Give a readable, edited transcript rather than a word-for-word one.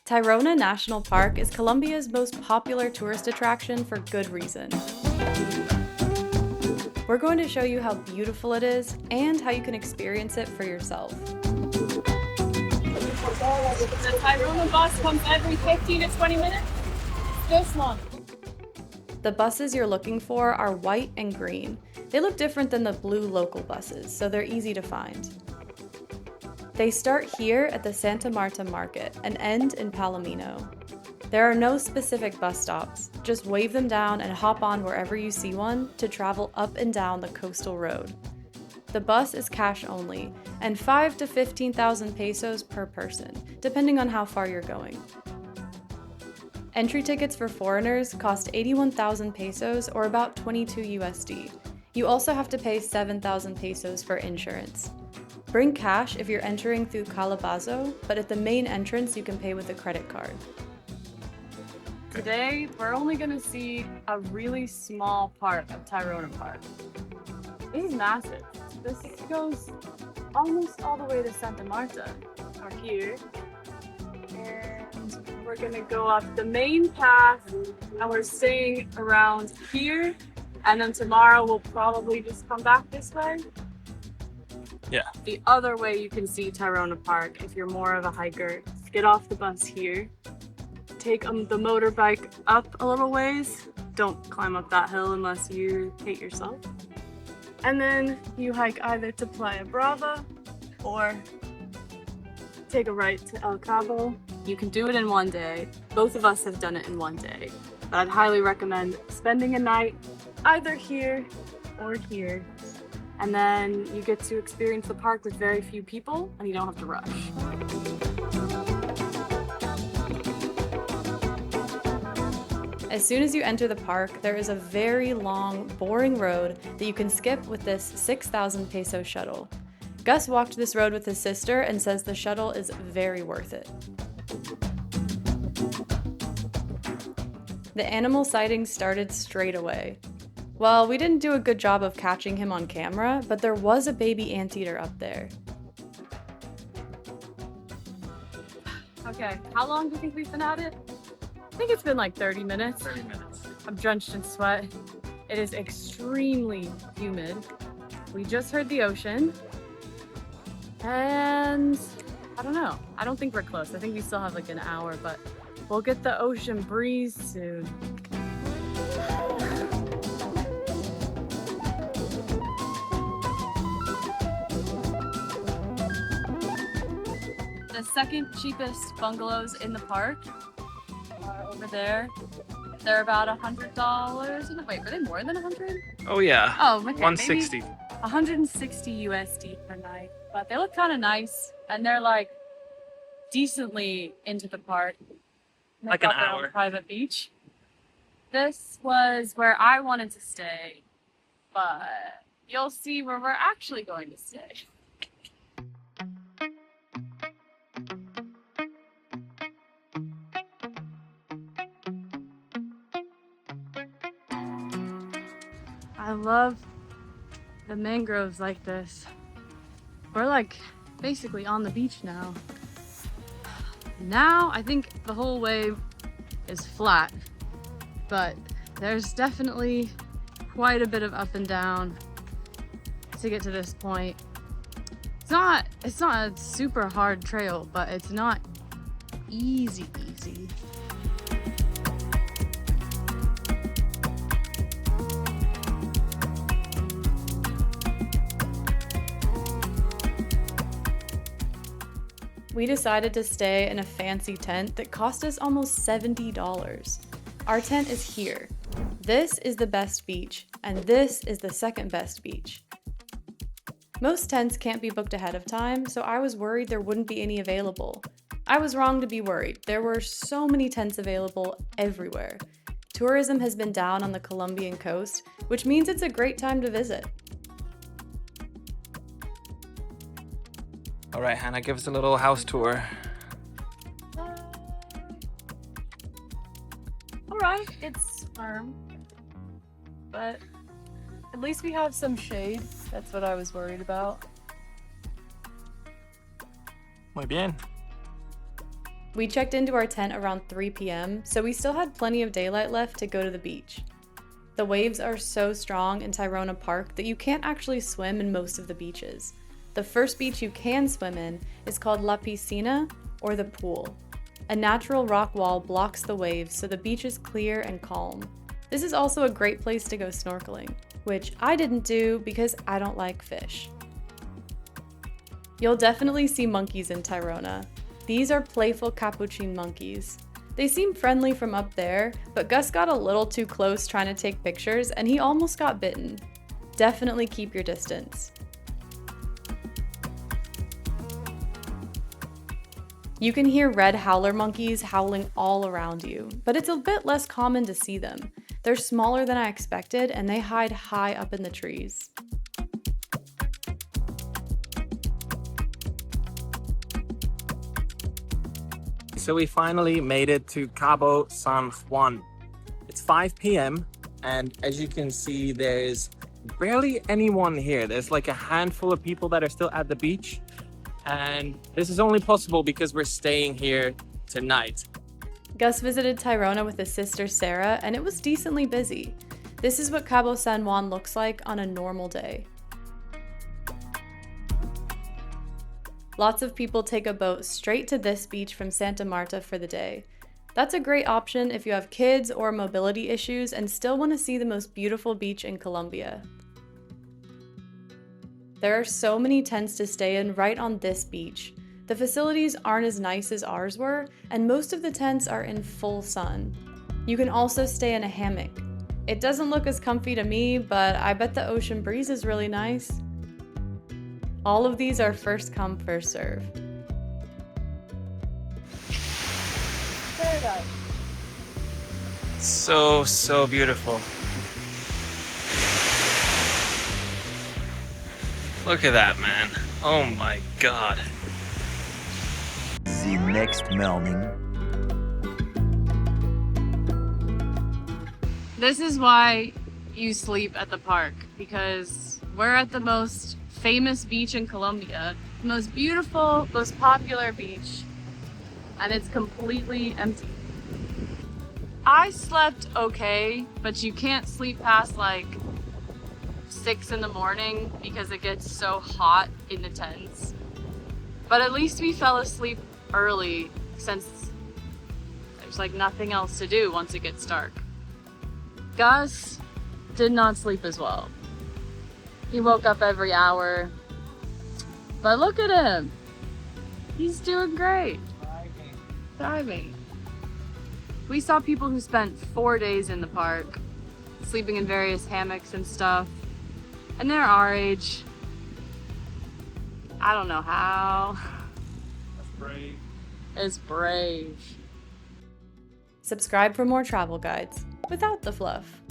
Tayrona National Park is Colombia's most popular tourist attraction for good reason. We're going to show you how beautiful it is and how you can experience it for yourself. The Tayrona bus comes every 15 to 20 minutes. This long. The buses you're looking for are white and green. They look different than the blue local buses, so they're easy to find. They start here at the Santa Marta market and end in Palomino. There are no specific bus stops, just wave them down and hop on wherever you see one to travel up and down the coastal road. The bus is cash only, and 5,000 to 15,000 pesos per person, depending on how far you're going. Entry tickets for foreigners cost 81,000 pesos or about 22 USD. You also have to pay 7,000 pesos for insurance. Bring cash if you're entering through Calabazo, but at the main entrance you can pay with a credit card. Today, we're only going to see a really small part of Tayrona Park. This is massive. This goes almost all the way to Santa Marta, or here. And we're going to go up the main path, and we're staying around here. And then tomorrow we'll probably just come back this way. Yeah. The other way you can see Tayrona Park, if you're more of a hiker, get off the bus here. Take the motorbike up a little ways. Don't climb up that hill unless you hate yourself. And then you hike either to Playa Brava or take a right to El Cabo. You can do it in one day. Both of us have done it in one day. But I'd highly recommend spending a night either here or here. And then you get to experience the park with very few people and you don't have to rush. As soon as you enter the park, there is a very long, boring road that you can skip with this 6,000 peso shuttle. Gus walked this road with his sister and says the shuttle is very worth it. The animal sightings started straight away. Well, we didn't do a good job of catching him on camera, but there was a baby anteater up there. Okay, how long do you think we've been at it? I think it's been like 30 minutes. 30 minutes. I'm drenched in sweat. It is extremely humid. We just heard the ocean. And I don't know. I don't think we're close. I think we still have like an hour, but we'll get the ocean breeze soon. The second cheapest bungalows in the park are over there. They're about $100. Wait, were they more than 100? Oh yeah. Oh, okay, 160. maybe 160 USD per night. But they look kind of nice, and they're like decently into the park. They've Like an got their own hour. private beach. This was where I wanted to stay, but you'll see where we're actually going to stay. I love the mangroves like this. We're like basically on the beach now. Now I think the whole way is flat, but there's definitely quite a bit of up and down to get to this point. It's not a super hard trail, but it's not easy. We decided to stay in a fancy tent that cost us almost $70. Our tent is here. This is the best beach, and this is the second best beach. Most tents can't be booked ahead of time, so I was worried there wouldn't be any available. I was wrong to be worried. There were so many tents available everywhere. Tourism has been down on the Colombian coast, which means it's a great time to visit. All right, Hannah, give us a little house tour. All right, it's firm, but at least we have some shade. That's what I was worried about. Muy bien. We checked into our tent around 3 p.m., so we still had plenty of daylight left to go to the beach. The waves are so strong in Tayrona Park that you can't actually swim in most of the beaches. The first beach you can swim in is called La Piscina, or the pool. A natural rock wall blocks the waves, so the beach is clear and calm. This is also a great place to go snorkeling, which I didn't do because I don't like fish. You'll definitely see monkeys in Tayrona. These are playful capuchin monkeys. They seem friendly from up there, but Gus got a little too close trying to take pictures and he almost got bitten. Definitely keep your distance. You can hear red howler monkeys howling all around you, but it's a bit less common to see them. They're smaller than I expected and they hide high up in the trees. So we finally made it to Cabo San Juan. It's 5 p.m. and as you can see, there's barely anyone here. There's like a handful of people that are still at the beach. And this is only possible because we're staying here tonight. Gus visited Tayrona with his sister Sarah and it was decently busy. This is what Cabo San Juan looks like on a normal day. Lots of people take a boat straight to this beach from Santa Marta for the day. That's a great option if you have kids or mobility issues and still want to see the most beautiful beach in Colombia. There are so many tents to stay in right on this beach. The facilities aren't as nice as ours were, and most of the tents are in full sun. You can also stay in a hammock. It doesn't look as comfy to me, but I bet the ocean breeze is really nice. All of these are first come, first serve. So beautiful. Look at that, man. Oh my God. The next morning. This is why you sleep at the park, because we're at the most famous beach in Colombia, the most beautiful, most popular beach, and it's completely empty. I slept okay, but you can't sleep past like 6 in the morning because it gets so hot in the tents. But at least we fell asleep early since there's like nothing else to do once it gets dark. Gus did not sleep as well. He woke up every hour. But look at him. He's doing great. Thriving. We saw people who spent 4 days in the park, sleeping in various hammocks and stuff. And they're our age. I don't know how. That's brave. It's brave. Subscribe for more travel guides without the fluff.